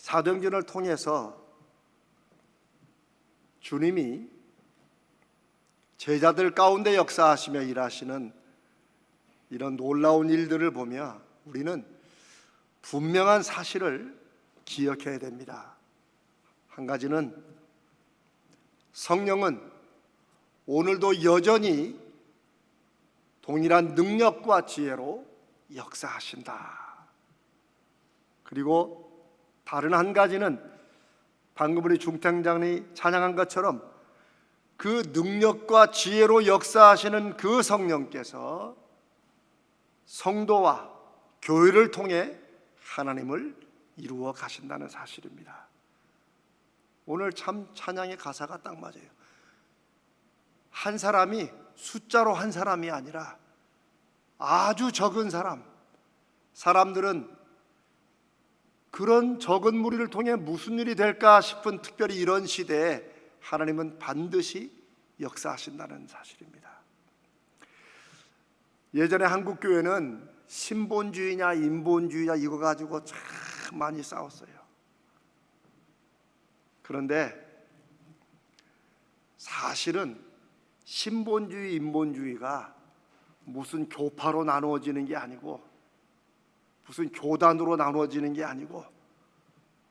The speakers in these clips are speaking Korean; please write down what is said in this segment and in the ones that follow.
사도행전을 통해서 주님이 제자들 가운데 역사하시며 일하시는 이런 놀라운 일들을 보며 우리는 분명한 사실을 기억해야 됩니다. 한 가지는 성령은 오늘도 여전히 동일한 능력과 지혜로 역사하신다. 그리고 다른 한 가지는 방금 우리 중탕장이 찬양한 것처럼 그 능력과 지혜로 역사하시는 그 성령께서 성도와 교회를 통해 하나님을 이루어 가신다는 사실입니다. 오늘 참 찬양의 가사가 딱 맞아요. 한 사람이 숫자로 한 사람이 아니라 아주 적은 사람들은 그런 적은 무리를 통해 무슨 일이 될까 싶은 특별히 이런 시대에 하나님은 반드시 역사하신다는 사실입니다. 예전에 한국 교회는 신본주의냐 인본주의냐 이거 가지고 참 많이 싸웠어요. 그런데 사실은 신본주의 인본주의가 무슨 교파로 나누어지는 게 아니고 무슨 교단으로 나누어지는 게 아니고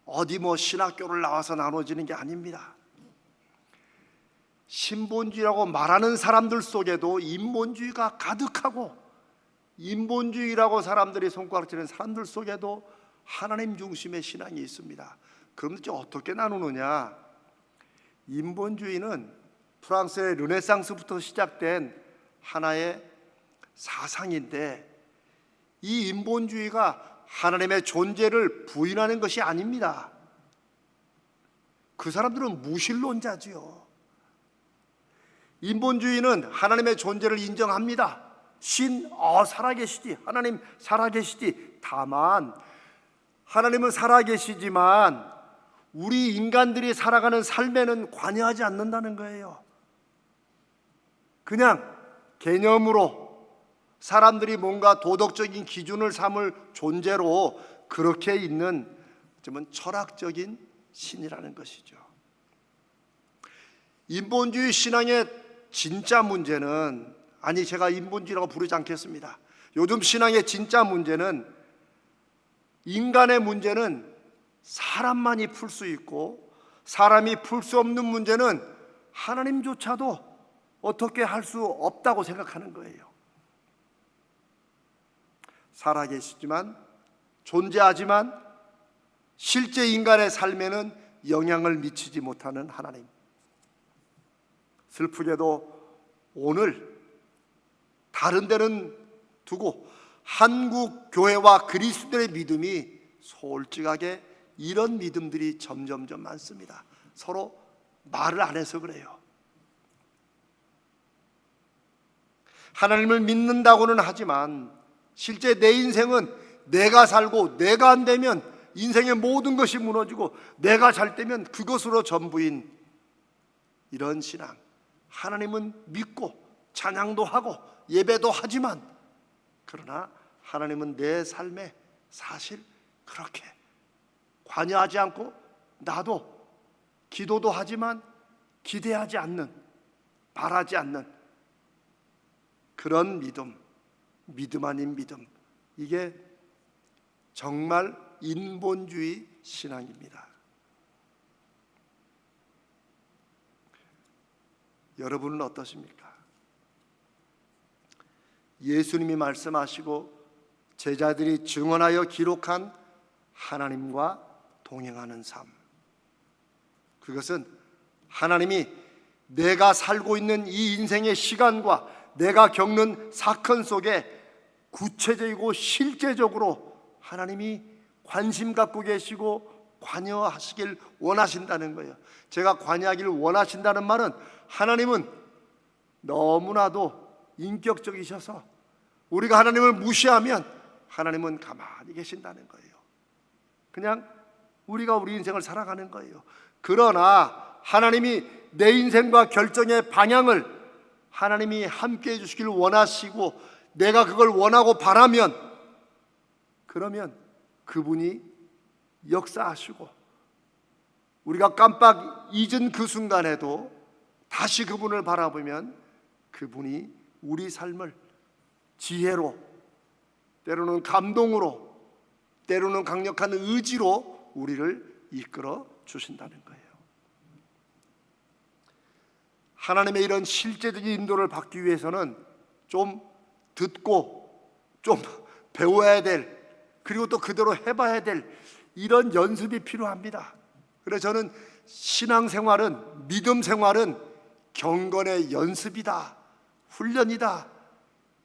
어디 신학교를 나와서 나누어지는 게 아닙니다. 신본주의라고 말하는 사람들 속에도 인본주의가 가득하고 인본주의라고 사람들이 손가락질하는 사람들 속에도 하나님 중심의 신앙이 있습니다. 그럼 어떻게 나누느냐? 인본주의는 프랑스의 르네상스부터 시작된 하나의 사상인데 이 인본주의가 하나님의 존재를 부인하는 것이 아닙니다. 그 사람들은 무신론자지요. 인본주의는 하나님의 존재를 인정합니다. 살아계시지, 하나님 살아계시지. 다만 하나님은 살아계시지만 우리 인간들이 살아가는 삶에는 관여하지 않는다는 거예요. 그냥 개념으로 사람들이 뭔가 도덕적인 기준을 삼을 존재로 그렇게 있는 좀 철학적인 신이라는 것이죠. 인본주의 신앙의 진짜 문제는 제가 인본주의라고 부르지 않겠습니다. 요즘 신앙의 진짜 문제는 인간의 문제는 사람만이 풀 수 있고 사람이 풀 수 없는 문제는 하나님조차도 어떻게 할 수 없다고 생각하는 거예요. 살아계시지만 존재하지만 실제 인간의 삶에는 영향을 미치지 못하는 하나님. 슬프게도 오늘 다른 데는 두고 한국 교회와 그리스도의 믿음이 솔직하게 이런 믿음들이 점점점 많습니다. 서로 말을 안 해서 그래요. 하나님을 믿는다고는 하지만 실제 내 인생은 내가 살고 내가 안 되면 인생의 모든 것이 무너지고 내가 잘 되면 그것으로 전부인 이런 신앙. 하나님은 믿고 찬양도 하고 예배도 하지만 그러나 하나님은 내 삶에 사실 그렇게 관여하지 않고 나도 기도도 하지만 기대하지 않는, 바라지 않는 그런 믿음 아닌 믿음. 이게 정말 인본주의 신앙입니다. 여러분은 어떠십니까? 예수님이 말씀하시고 제자들이 증언하여 기록한 하나님과 동행하는 삶. 그것은 하나님이 내가 살고 있는 이 인생의 시간과 내가 겪는 사건 속에 구체적이고 실제적으로 하나님이 관심 갖고 계시고 관여하시길 원하신다는 거예요. 제가 관여하기를 원하신다는 말은 하나님은 너무나도 인격적이셔서 우리가 하나님을 무시하면 하나님은 가만히 계신다는 거예요. 그냥 우리가 우리 인생을 살아가는 거예요. 그러나 하나님이 내 인생과 결정의 방향을 하나님이 함께 해주시길 원하시고 내가 그걸 원하고 바라면 그러면 그분이 역사하시고 우리가 깜빡 잊은 그 순간에도 다시 그분을 바라보면 그분이 우리 삶을 지혜로, 때로는 감동으로, 때로는 강력한 의지로 우리를 이끌어 주신다는 거예요. 하나님의 이런 실제적인 인도를 받기 위해서는 좀 듣고 좀 배워야 될, 그리고 또 그대로 해봐야 될 이런 연습이 필요합니다. 그래서 저는 신앙생활은, 믿음 생활은 경건의 연습이다, 훈련이다,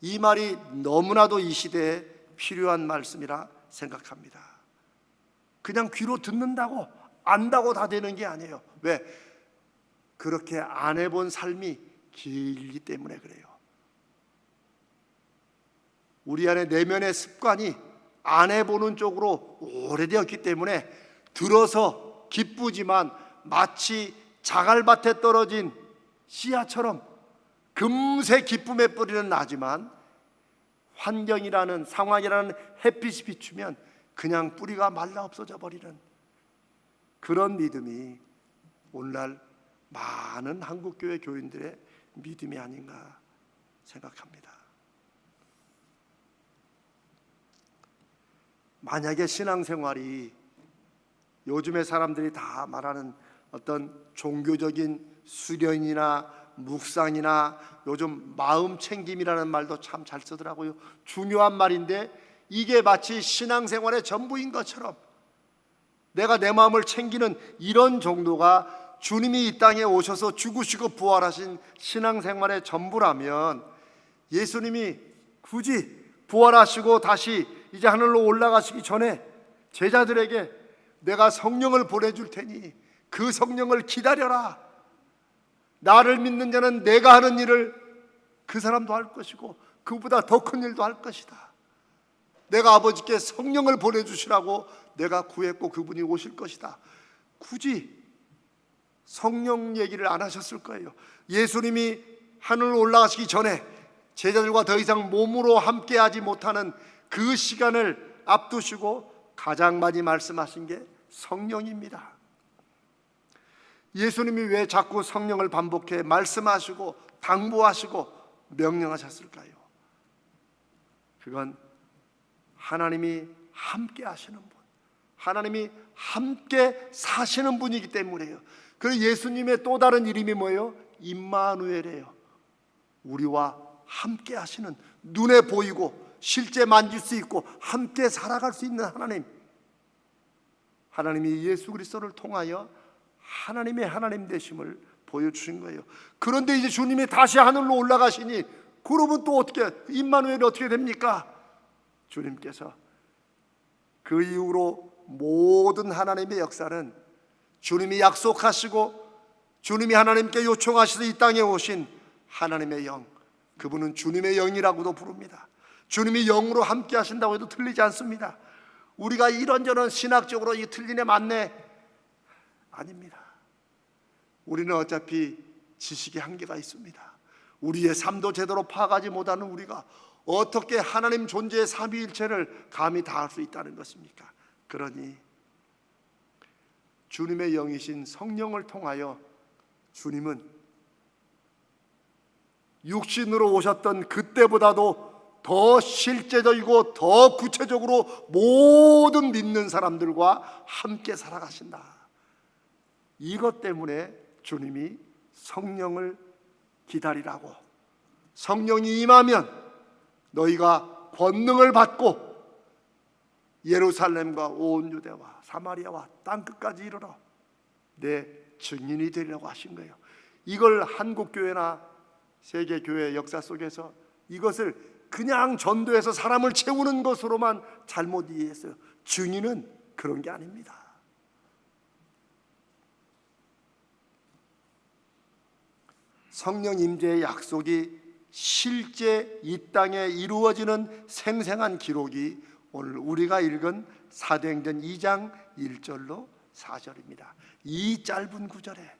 이 말이 너무나도 이 시대에 필요한 말씀이라 생각합니다. 그냥 귀로 듣는다고, 안다고 다 되는 게 아니에요. 왜? 그렇게 안 해본 삶이 길기 때문에 그래요. 우리 안에 내면의 습관이 안 해보는 쪽으로 오래되었기 때문에 들어서 기쁘지만 마치 자갈밭에 떨어진 씨앗처럼 금세 기쁨의 뿌리는 나지만 환경이라는, 상황이라는 햇빛이 비추면 그냥 뿌리가 말라 없어져 버리는 그런 믿음이 오늘날 많은 한국교회 교인들의 믿음이 아닌가 생각합니다. 만약에 신앙생활이 요즘의 사람들이 다 말하는 어떤 종교적인 수련이나 묵상이나 요즘 마음 챙김이라는 말도 참 잘 쓰더라고요. 중요한 말인데 이게 마치 신앙생활의 전부인 것처럼 내가 내 마음을 챙기는 이런 정도가 주님이 이 땅에 오셔서 죽으시고 부활하신 신앙생활의 전부라면, 예수님이 굳이 부활하시고 다시 이제 하늘로 올라가시기 전에 제자들에게 내가 성령을 보내줄 테니 그 성령을 기다려라, 나를 믿는 자는 내가 하는 일을 그 사람도 할 것이고 그보다 더 큰 일도 할 것이다, 내가 아버지께 성령을 보내주시라고 내가 구했고 그분이 오실 것이다, 굳이 성령 얘기를 안 하셨을 거예요. 예수님이 하늘로 올라가시기 전에 제자들과 더 이상 몸으로 함께하지 못하는 그 시간을 앞두시고 가장 많이 말씀하신 게 성령입니다. 예수님이 왜 자꾸 성령을 반복해 말씀하시고 당부하시고 명령하셨을까요? 그건 하나님이 함께 하시는 분, 하나님이 함께 사시는 분이기 때문이에요. 그리고 예수님의 또 다른 이름이 뭐예요? 임마누엘이에요. 우리와 함께 하시는, 눈에 보이고 실제 만질 수 있고 함께 살아갈 수 있는 하나님, 하나님이 예수 그리스도를 통하여 하나님의 하나님 되심을 보여주신 거예요. 그런데 이제 주님이 다시 하늘로 올라가시니 그러면 또 어떻게, 임마누엘이 어떻게 됩니까? 주님께서 그 이후로 모든 하나님의 역사는 주님이 약속하시고 주님이 하나님께 요청하셔서 이 땅에 오신 하나님의 영, 그분은 주님의 영이라고도 부릅니다. 주님이 영으로 함께 하신다고 해도 틀리지 않습니다. 우리가 이런저런 신학적으로 이 틀리네 맞네, 아닙니다. 우리는 어차피 지식의 한계가 있습니다. 우리의 삶도 제대로 파악하지 못하는 우리가 어떻게 하나님 존재의 삼위일체를 감히 다 알 수 있다는 것입니까? 그러니 주님의 영이신 성령을 통하여 주님은 육신으로 오셨던 그때보다도 더 실제적이고 더 구체적으로 모든 믿는 사람들과 함께 살아가신다. 이것 때문에 주님이 성령을 기다리라고, 성령이 임하면 너희가 권능을 받고 예루살렘과 온 유대와 사마리아와 땅끝까지 이르러 내 증인이 되리라고 하신 거예요. 이걸 한국교회나 세계교회 역사 속에서 이것을 그냥 전도해서 사람을 채우는 것으로만 잘못 이해했어요. 증인은 그런 게 아닙니다. 성령 임재의 약속이 실제 이 땅에 이루어지는 생생한 기록이 오늘 우리가 읽은 사도행전 2장 1절로 4절입니다. 이 짧은 구절에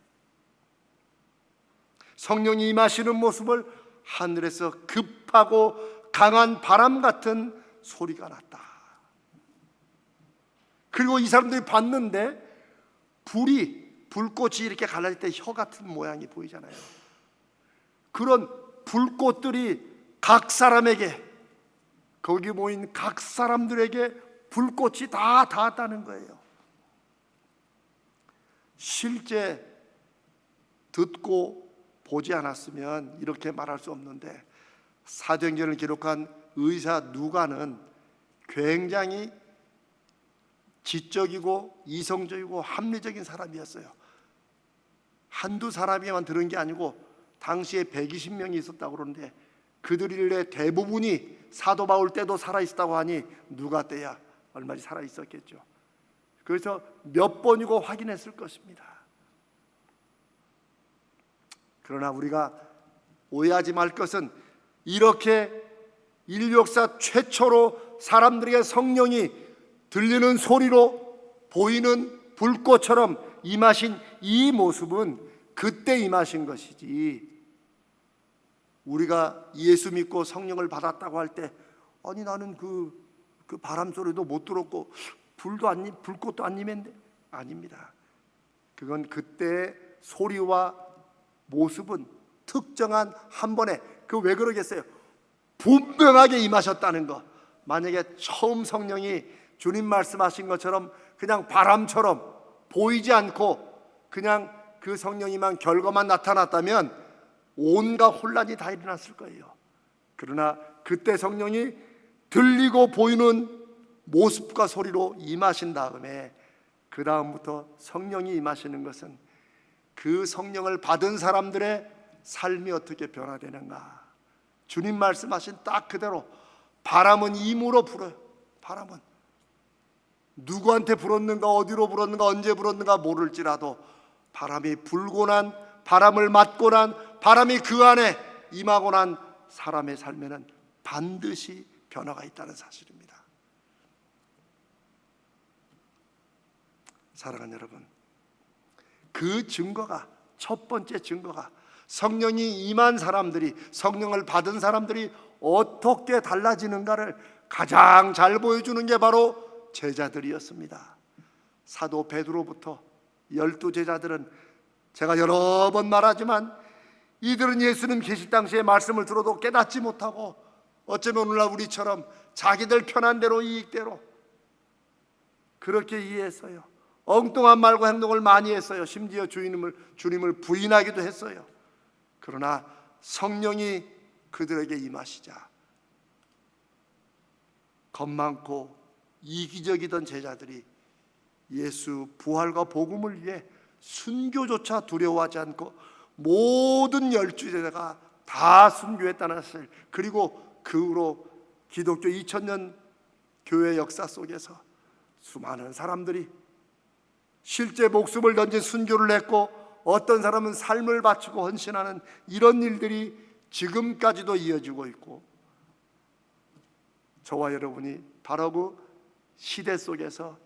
성령이 임하시는 모습을 하늘에서 급하고 강한 바람 같은 소리가 났다. 그리고 이 사람들이 봤는데 불이 불꽃이 이렇게 갈라질 때 혀 같은 모양이 보이잖아요. 그런 불꽃들이 각 사람에게, 거기 모인 각 사람들에게 불꽃이 다 닿았다는 거예요. 실제 듣고 보지 않았으면 이렇게 말할 수 없는데, 사도행전을 기록한 의사 누가는 굉장히 지적이고 이성적이고 합리적인 사람이었어요. 한두 사람이만 들은 게 아니고 당시에 120명이 있었다고 그러는데, 그들의 대부분이 사도 바울 때도 살아있었다고 하니 누가 때야 얼마나 살아있었겠죠. 그래서 몇 번이고 확인했을 것입니다. 그러나 우리가 오해하지 말 것은, 이렇게 인류 역사 최초로 사람들에게 성령이 들리는 소리로 보이는 불꽃처럼 임하신 이 모습은 그때 임하신 것이지, 우리가 예수 믿고 성령을 받았다고 할 때 아니 나는 그 바람 소리도 못 들었고 불꽃도 안 임했는데, 아닙니다. 그건 그때의 소리와 모습은 특정한 한 번에, 왜 그러겠어요? 분명하게 임하셨다는 거. 만약에 처음 성령이 주님 말씀하신 것처럼 그냥 바람처럼 보이지 않고 그냥 그 성령이만 결과만 나타났다면 온갖 혼란이 다 일어났을 거예요. 그러나 그때 성령이 들리고 보이는 모습과 소리로 임하신 다음에, 그 다음부터 성령이 임하시는 것은 그 성령을 받은 사람들의 삶이 어떻게 변화되는가. 주님 말씀하신 딱 그대로 바람은 임으로 불어요. 바람은 누구한테 불었는가, 어디로 불었는가, 언제 불었는가 모를지라도 바람이 불고 난, 바람을 맞고 난, 바람이 그 안에 임하고 난 사람의 삶에는 반드시 변화가 있다는 사실입니다. 사랑하는 여러분, 그 증거가, 첫 번째 증거가 성령이 임한 사람들이, 성령을 받은 사람들이 어떻게 달라지는가를 가장 잘 보여주는 게 바로 제자들이었습니다. 사도 베드로부터 12 제자들은, 제가 여러 번 말하지만 이들은 예수님 계실 당시에 말씀을 들어도 깨닫지 못하고, 어쩌면 오늘날 우리처럼 자기들 편한 대로, 이익대로 그렇게 이해했어요. 엉뚱한 말과 행동을 많이 했어요. 심지어 주님을 부인하기도 했어요. 그러나 성령이 그들에게 임하시자 겁 많고 이기적이던 제자들이 예수 부활과 복음을 위해 순교조차 두려워하지 않고 모든 12 제자가 다 순교했다는 사실, 그리고 그 후로 기독교 2000년 교회 역사 속에서 수많은 사람들이 실제 목숨을 던진 순교를 했고, 어떤 사람은 삶을 바치고 헌신하는 이런 일들이 지금까지도 이어지고 있고, 저와 여러분이 바로 그 시대 속에서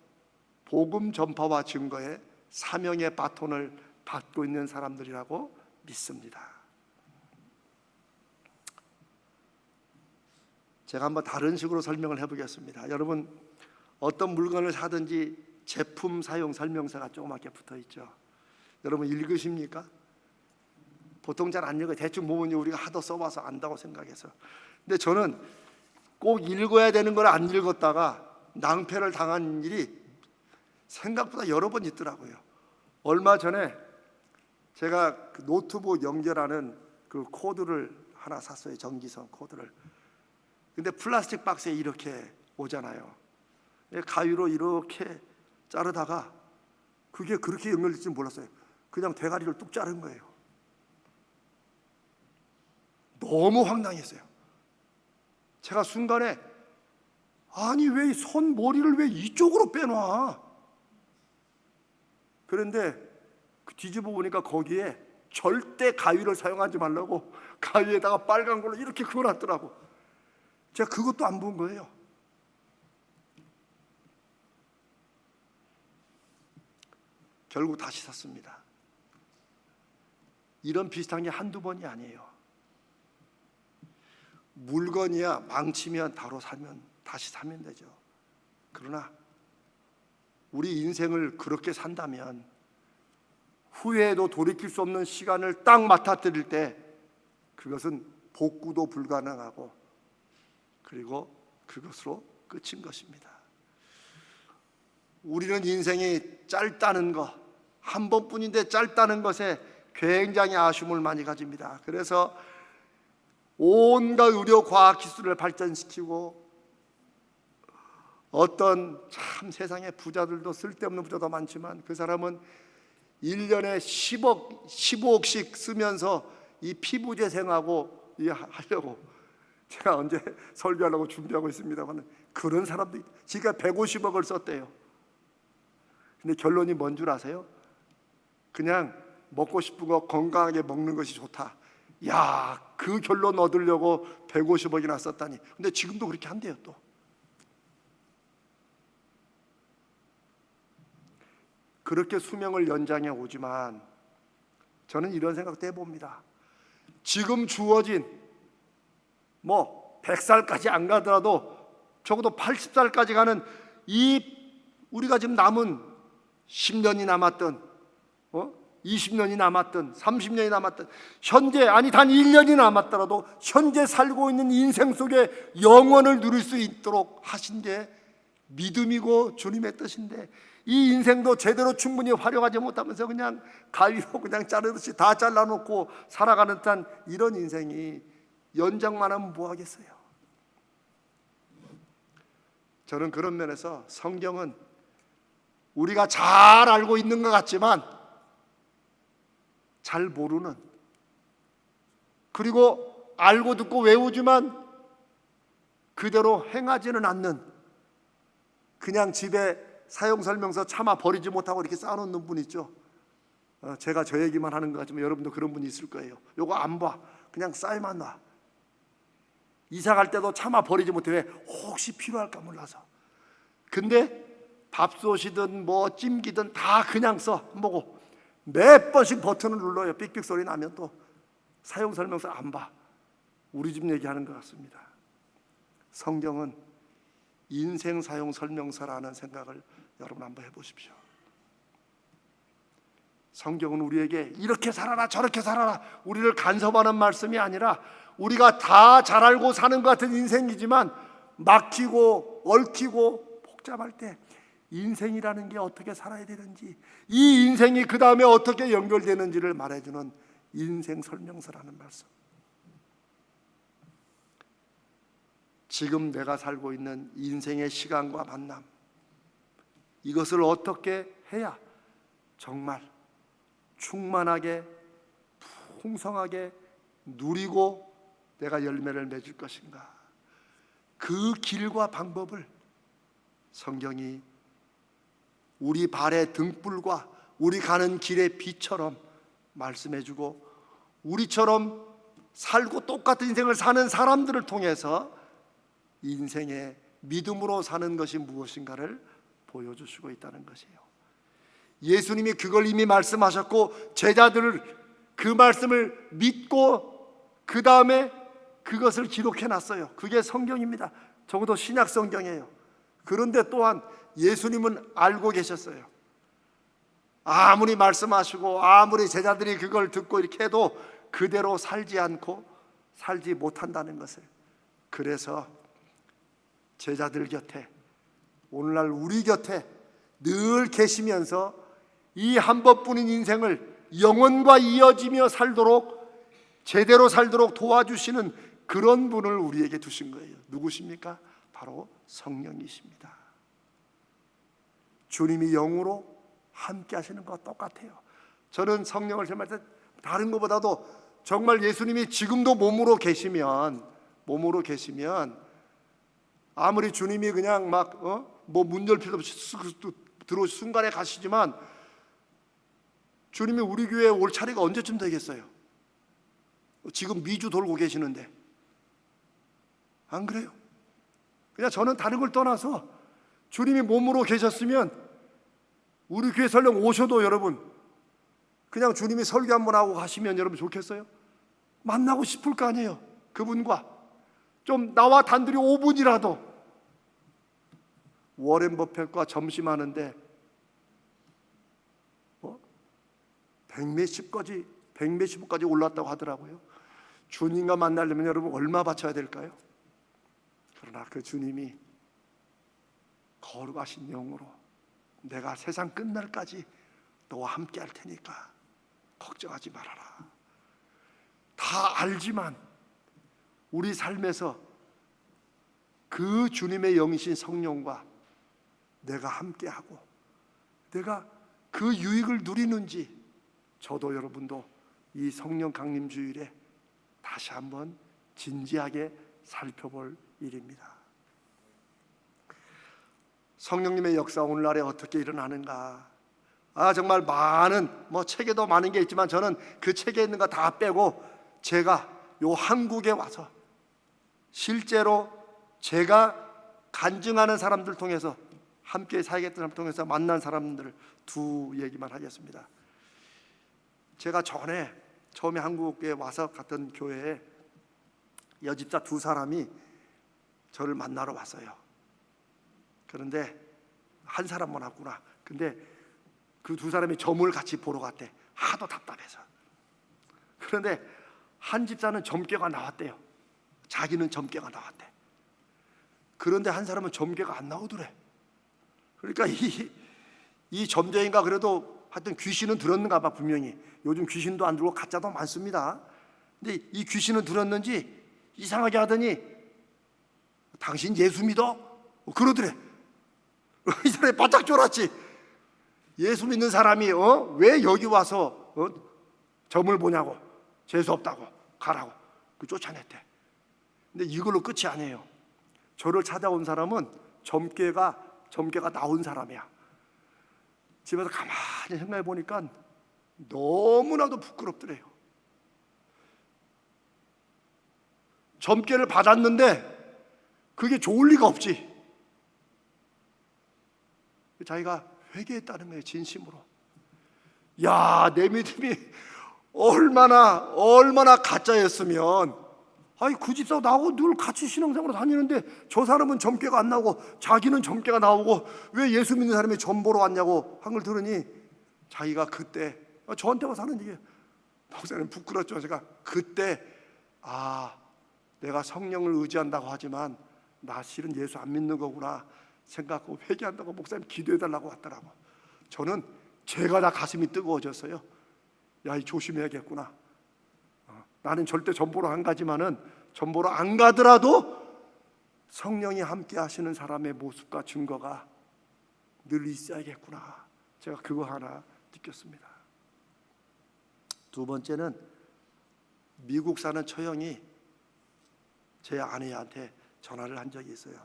복음 전파와 증거의 사명의 바톤을 받고 있는 사람들이라고 믿습니다. 제가 한번 다른 식으로 설명을 해보겠습니다. 여러분, 어떤 물건을 사든지 제품 사용 설명서가 조그맣게 붙어 있죠. 여러분 읽으십니까? 보통 잘 안 읽어요. 대충 보면 우리가 하도 써봐서 안다고 생각해서. 근데 저는 꼭 읽어야 되는 걸 안 읽었다가 낭패를 당한 일이 생각보다 여러 번 있더라고요. 얼마 전에 제가 그 노트북 연결하는 그 코드를 하나 샀어요. 전기선 코드를. 근데 플라스틱 박스에 이렇게 오잖아요. 가위로 이렇게 자르다가 그게 그렇게 연결될 줄 몰랐어요. 그냥 대가리를 뚝 자른 거예요. 너무 황당했어요. 제가 순간에, 아니 왜 손 머리를 왜 이쪽으로 빼놔? 그런데 뒤집어 보니까 거기에 절대 가위를 사용하지 말라고 가위에다가 빨간 걸로 이렇게 그어놨더라고. 제가 그것도 안 본 거예요. 결국 다시 샀습니다. 이런 비슷한 게 한두 번이 아니에요. 물건이야 망치면 다시 사면 되죠. 그러나 우리 인생을 그렇게 산다면 후회해도 돌이킬 수 없는 시간을 딱 맡아들일 때 그것은 복구도 불가능하고 그리고 그것으로 끝인 것입니다. 우리는 인생이 짧다는 것, 한 번뿐인데 짧다는 것에 굉장히 아쉬움을 많이 가집니다. 그래서 온갖 의료 과학 기술을 발전시키고 어떤 참 세상에 부자들도 쓸데없는 부자도 많지만 그 사람은 1년에 10억, 15억씩 쓰면서 이 피부 재생하고 하려고 제가 언제 설교하려고 준비하고 있습니다만 그런 사람들이 지가 150억을 썼대요. 근데 결론이 뭔 줄 아세요? 그냥 먹고 싶은 거 건강하게 먹는 것이 좋다. 야, 그 결론 얻으려고 150억이나 썼다니. 근데 지금도 그렇게 한대요. 또 그렇게 수명을 연장해 오지만 저는 이런 생각도 해봅니다. 지금 주어진 100살까지 안 가더라도 적어도 80살까지 가는 이 우리가 지금 남은 10년이 남았든 20년이 남았든 30년이 남았든 현재 단 1년이 남았더라도 현재 살고 있는 인생 속에 영원을 누릴 수 있도록 하신 게 믿음이고 주님의 뜻인데 이 인생도 제대로 충분히 활용하지 못하면서 그냥 가위로 그냥 자르듯이 다 잘라놓고 살아가는 듯한 이런 인생이 연장만 하면 뭐 하겠어요? 저는 그런 면에서 성경은 우리가 잘 알고 있는 것 같지만 잘 모르는, 그리고 알고 듣고 외우지만 그대로 행하지는 않는, 그냥 집에 사용설명서 차마 버리지 못하고 이렇게 쌓아놓는 분 있죠. 제가 저 얘기만 하는 것 같지만 여러분도 그런 분이 있을 거예요. 요거 안 봐, 그냥 쌓여만 놔. 이사 갈 때도 차마 버리지 못해. 왜? 혹시 필요할까 몰라서. 근데 밥솥이든 찜기든 다 그냥 써. 뭐고 몇 번씩 버튼을 눌러요. 삑삑 소리 나면 또 사용설명서 안 봐. 우리 집 얘기하는 것 같습니다. 성경은 인생 사용 설명서라는 생각을 여러분 한번 해보십시오. 성경은 우리에게 이렇게 살아라 저렇게 살아라 우리를 간섭하는 말씀이 아니라 우리가 다 잘 알고 사는 것 같은 인생이지만 막히고 얽히고 복잡할 때 인생이라는 게 어떻게 살아야 되는지, 이 인생이 그 다음에 어떻게 연결되는지를 말해주는 인생 설명서라는 말씀. 지금 내가 살고 있는 인생의 시간과 만남, 이것을 어떻게 해야 정말 충만하게 풍성하게 누리고 내가 열매를 맺을 것인가, 그 길과 방법을 성경이 우리 발의 등불과 우리 가는 길의 빛처럼 말씀해주고, 우리처럼 살고 똑같은 인생을 사는 사람들을 통해서 인생의 믿음으로 사는 것이 무엇인가를 보여주시고 있다는 것이에요. 예수님이 그걸 이미 말씀하셨고 제자들을 그 말씀을 믿고 그 다음에 그것을 기록해 놨어요. 그게 성경입니다. 적어도 신약 성경이에요. 그런데 또한 예수님은 알고 계셨어요. 아무리 말씀하시고 아무리 제자들이 그걸 듣고 이렇게 해도 그대로 살지 않고 살지 못한다는 것을. 그래서 제자들 곁에, 오늘날 우리 곁에 늘 계시면서 이 한 번뿐인 인생을 영원과 이어지며 살도록, 제대로 살도록 도와주시는 그런 분을 우리에게 두신 거예요. 누구십니까? 바로 성령이십니다. 주님이 영으로 함께 하시는 것과 똑같아요. 저는 성령을 정말 다른 것보다도 정말 예수님이 지금도 몸으로 계시면 아무리 주님이 그냥 문 열 필요 없이 들어오신 순간에 가시지만 주님이 우리 교회에 올 차례가 언제쯤 되겠어요? 지금 미주 돌고 계시는데 안 그래요? 그냥 저는 다른 걸 떠나서 주님이 몸으로 계셨으면 우리 교회 설령 오셔도 여러분 그냥 주님이 설교 한번 하고 가시면 여러분 좋겠어요? 만나고 싶을 거 아니에요. 그분과 좀 나와 단둘이 5분이라도. 워렌 버핏과 점심하는데 백몇십까지 올랐다고 하더라고요. 주님과 만나려면 여러분 얼마 바쳐야 될까요? 그러나 그 주님이 거룩하신 영으로 내가 세상 끝날까지 너와 함께 할 테니까 걱정하지 말아라. 다 알지만 우리 삶에서 그 주님의 영이신 성령과 내가 함께하고 내가 그 유익을 누리는지 저도 여러분도 이 성령 강림 주일에 다시 한번 진지하게 살펴볼 일입니다. 성령님의 역사 오늘날에 어떻게 일어나는가? 정말 많은 책에도 많은 게 있지만 저는 그 책에 있는 거 다 빼고 제가 요 한국에 와서 실제로 제가 간증하는 사람들 통해서 함께 살겠다는 사람 통해서 만난 사람들 두 얘기만 하겠습니다. 제가 처음에 한국에 와서 갔던 교회에 여집사 두 사람이 저를 만나러 왔어요. 그런데 한 사람만 왔구나. 근데 그 두 사람이 점을 같이 보러 갔대. 하도 답답해서. 그런데 한 집사는 점괘가 나왔대요. 자기는 점괘가 나왔대. 그런데 한 사람은 점괘가 안 나오더래. 그러니까 이 점쟁이가 그래도 하여튼 귀신은 들었는가 봐. 분명히 요즘 귀신도 안 들고 가짜도 많습니다. 근데 이 귀신은 들었는지 이상하게 하더니 당신 예수 믿어? 그러더래. 이 사람이 바짝 졸았지. 예수 믿는 사람이 왜 여기 와서 점을 보냐고, 재수 없다고 가라고 쫓아냈대. 근데 이걸로 끝이 아니에요. 저를 찾아온 사람은 점괘가 나온 사람이야. 집에서 가만히 생각해 보니까 너무나도 부끄럽더래요. 점괘를 받았는데 그게 좋을 리가 없지. 자기가 회개했다는 거예요. 진심으로. 내 믿음이 얼마나 가짜였으면 그 집사가 나하고 늘 같이 신앙생활을 다니는데 저 사람은 점괘가 안 나오고 자기는 점괘가 나오고 왜 예수 믿는 사람이 점 보러 왔냐고 한 걸 들으니 자기가 그때 저한테 와서 하는 얘기예요. 목사님 부끄럽죠. 제가 그때 내가 성령을 의지한다고 하지만 나 실은 예수 안 믿는 거구나 생각하고 회개한다고 목사님 기도해달라고 왔더라고. 저는 제가 다 가슴이 뜨거워졌어요. 이 조심해야겠구나. 나는 절대 점 보러 안 가지만은 점 보러 안 가더라도 성령이 함께 하시는 사람의 모습과 증거가 늘 있어야겠구나. 제가 그거 하나 느꼈습니다. 두 번째는 미국 사는 처형이 제 아내한테 전화를 한 적이 있어요.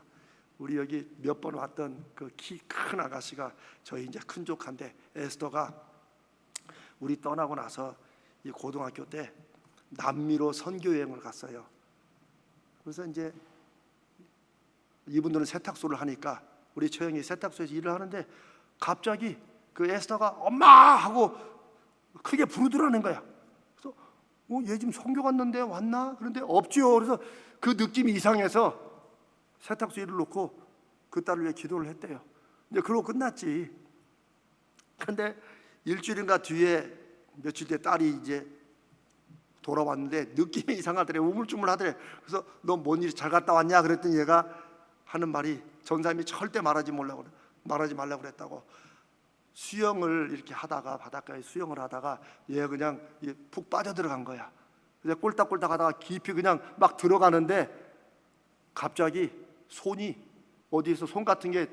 우리 여기 몇 번 왔던 그 키 큰 아가씨가 저희 이제 큰 조카인데 에스더가 우리 떠나고 나서 이 고등학교 때 남미로 선교 여행을 갔어요. 그래서 이제 이분들은 세탁소를 하니까 우리 처형이 세탁소에서 일을 하는데 갑자기 그 에스더가 엄마 하고 크게 부르더라는 거야. 그래서 얘 지금 선교 갔는데 왔나? 그런데 없지요. 그래서 그 느낌이 이상해서 세탁소 일을 놓고 그 딸을 위해 기도를 했대요. 이제 그러고 끝났지. 근데 일주일인가 뒤에 며칠 뒤에 딸이 이제 돌아왔는데 느낌이 이상하더래. 우물쭈물하더래. 그래서 너 뭔 일 잘 갔다 왔냐? 그랬더니 얘가 하는 말이 전사님이 절대 말하지 말라고 그랬다고. 수영을 이렇게 하다가 바닷가에 수영을 하다가 얘가 그냥 푹 빠져들어간 거야. 그래서 꼴딱꼴딱 하다가 깊이 그냥 막 들어가는데 갑자기 손이 어디에서 손 같은 게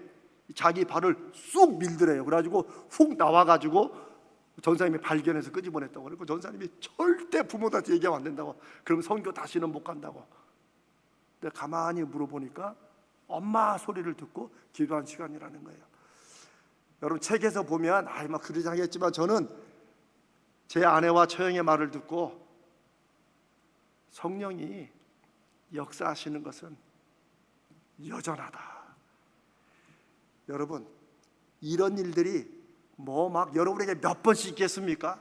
자기 발을 쑥 밀더래요. 그래가지고 훅 나와가지고 전사님이 발견해서 끄집어냈다고. 그리고 전사님이 절대 부모한테 얘기하면 안 된다고. 그럼 선교 다시는 못 간다고. 근데 가만히 물어보니까 엄마 소리를 듣고 기도한 시간이라는 거예요. 여러분 책에서 보면 막 그러지 않겠지만 저는 제 아내와 처형의 말을 듣고 성령이 역사하시는 것은 여전하다. 여러분 이런 일들이 막 여러분에게 몇 번씩 있겠습니까?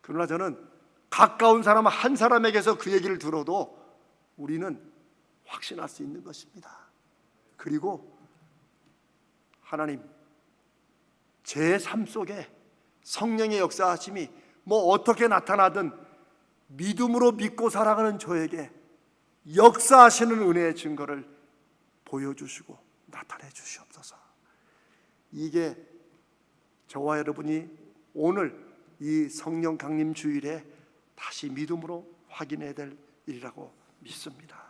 그러나 저는 가까운 사람 한 사람에게서 그 얘기를 들어도 우리는 확신할 수 있는 것입니다. 그리고 하나님 제 삶 속에 성령의 역사하심이 뭐 어떻게 나타나든 믿음으로 믿고 살아가는 저에게 역사하시는 은혜의 증거를 보여주시고 나타내 주시옵소서. 이게 저와 여러분이 오늘 이 성령 강림 주일에 다시 믿음으로 확인해야 될 일이라고 믿습니다.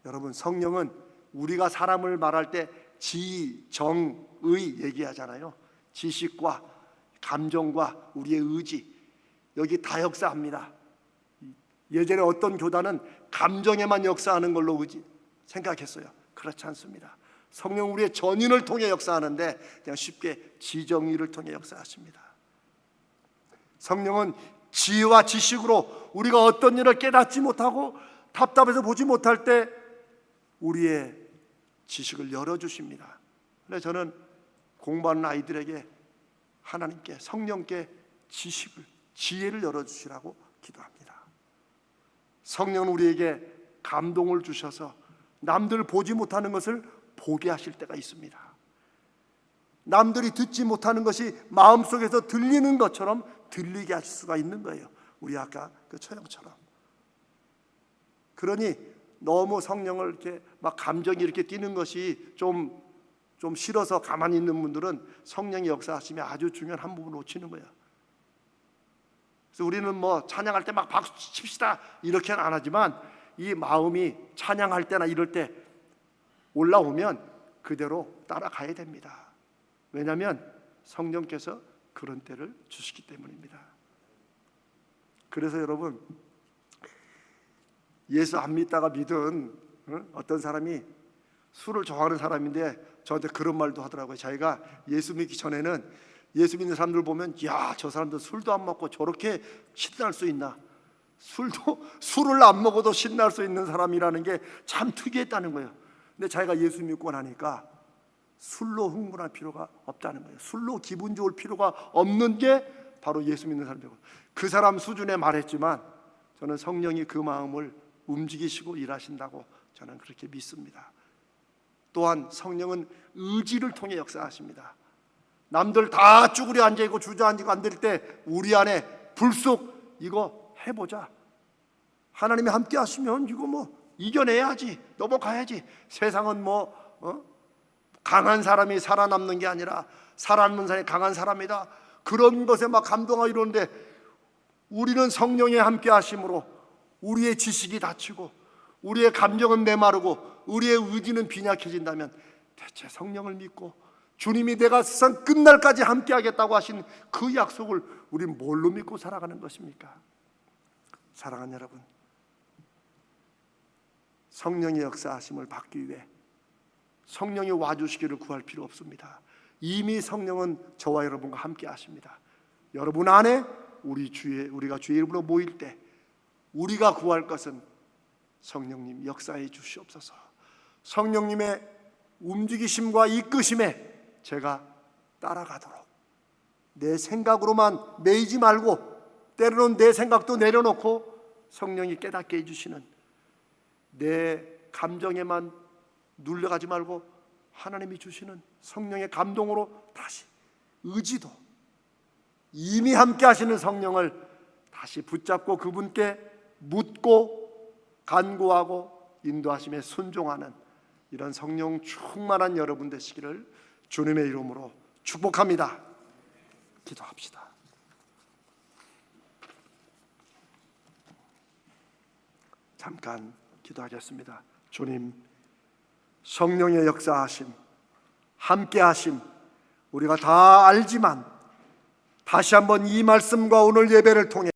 여러분, 성령은 우리가 사람을 말할 때 지, 정, 의 얘기하잖아요. 지식과 감정과 우리의 의지, 여기 다 역사합니다. 예전에 어떤 교단은 감정에만 역사하는 걸로 생각했어요. 그렇지 않습니다. 성령 우리의 전인을 통해 역사하는데 그냥 쉽게 지정의를 통해 역사하십니다. 성령은 지혜와 지식으로 우리가 어떤 일을 깨닫지 못하고 답답해서 보지 못할 때 우리의 지식을 열어주십니다. 그래서 저는 공부하는 아이들에게 하나님께, 성령께 지식을, 지혜를 열어주시라고 기도합니다. 성령은 우리에게 감동을 주셔서 남들 보지 못하는 것을 보게 하실 때가 있습니다. 남들이 듣지 못하는 것이 마음속에서 들리는 것처럼 들리게 하실 수가 있는 거예요. 우리 아까 그 처형처럼. 그러니 너무 성령을 이렇게 막 감정이 이렇게 뛰는 것이 좀 싫어서 가만히 있는 분들은 성령이 역사하시면 아주 중요한 한 부분 놓치는 거예요. 그래서 우리는 뭐 찬양할 때 막 박수 칩시다 이렇게는 안 하지만 이 마음이 찬양할 때나 이럴 때 올라오면 그대로 따라가야 됩니다. 왜냐하면 성령께서 그런 때를 주시기 때문입니다. 그래서 여러분, 예수 안 믿다가 믿은 어떤 사람이 술을 좋아하는 사람인데 저한테 그런 말도 하더라고요. 자기가 예수 믿기 전에는 예수 믿는 사람들 보면 야, 저 사람들 술도 안 먹고 저렇게 신날 수 있나? 술을 안 먹어도 신날 수 있는 사람이라는 게 참 특이했다는 거예요. 근데 자기가 예수 믿고 나니까 술로 흥분할 필요가 없다는 거예요. 술로 기분 좋을 필요가 없는 게 바로 예수 믿는 사람이고, 그 사람 수준에 말했지만 저는 성령이 그 마음을 움직이시고 일하신다고 저는 그렇게 믿습니다. 또한 성령은 의지를 통해 역사하십니다. 남들 다 쭈그려 앉아있고 주저앉고 앉을 때 우리 안에 불쑥 이거 해보자, 하나님이 함께 하시면 이거 뭐 이겨내야지, 넘어가야지, 세상은 강한 사람이 살아남는 게 아니라 살아남는 사람이 강한 사람이다, 그런 것에 막 감동하고 이러는데 우리는 성령의 함께 하심으로 우리의 지식이 닫히고 우리의 감정은 메마르고 우리의 의지는 빈약해진다면 대체 성령을 믿고 주님이 내가 세상 끝날까지 함께 하겠다고 하신 그 약속을 우린 뭘로 믿고 살아가는 것입니까? 사랑하는 여러분, 성령의 역사하심을 받기 위해 성령이 와주시기를 구할 필요 없습니다. 이미 성령은 저와 여러분과 함께 하십니다. 여러분 안에 우리가 주의 이름으로 모일 때 우리가 구할 것은 성령님 역사해 주시옵소서. 성령님의 움직이심과 이끄심에 제가 따라가도록, 내 생각으로만 매이지 말고 때로는 내 생각도 내려놓고 성령이 깨닫게 해주시는, 내 감정에만 눌려가지 말고 하나님이 주시는 성령의 감동으로 다시 의지도, 이미 함께 하시는 성령을 다시 붙잡고 그분께 묻고 간구하고 인도하심에 순종하는 이런 성령 충만한 여러분 되시기를 주님의 이름으로 축복합니다. 기도합시다. 잠깐 기도하겠습니다. 주님, 성령의 역사하심, 함께하심 우리가 다 알지만 다시 한번 이 말씀과 오늘 예배를 통해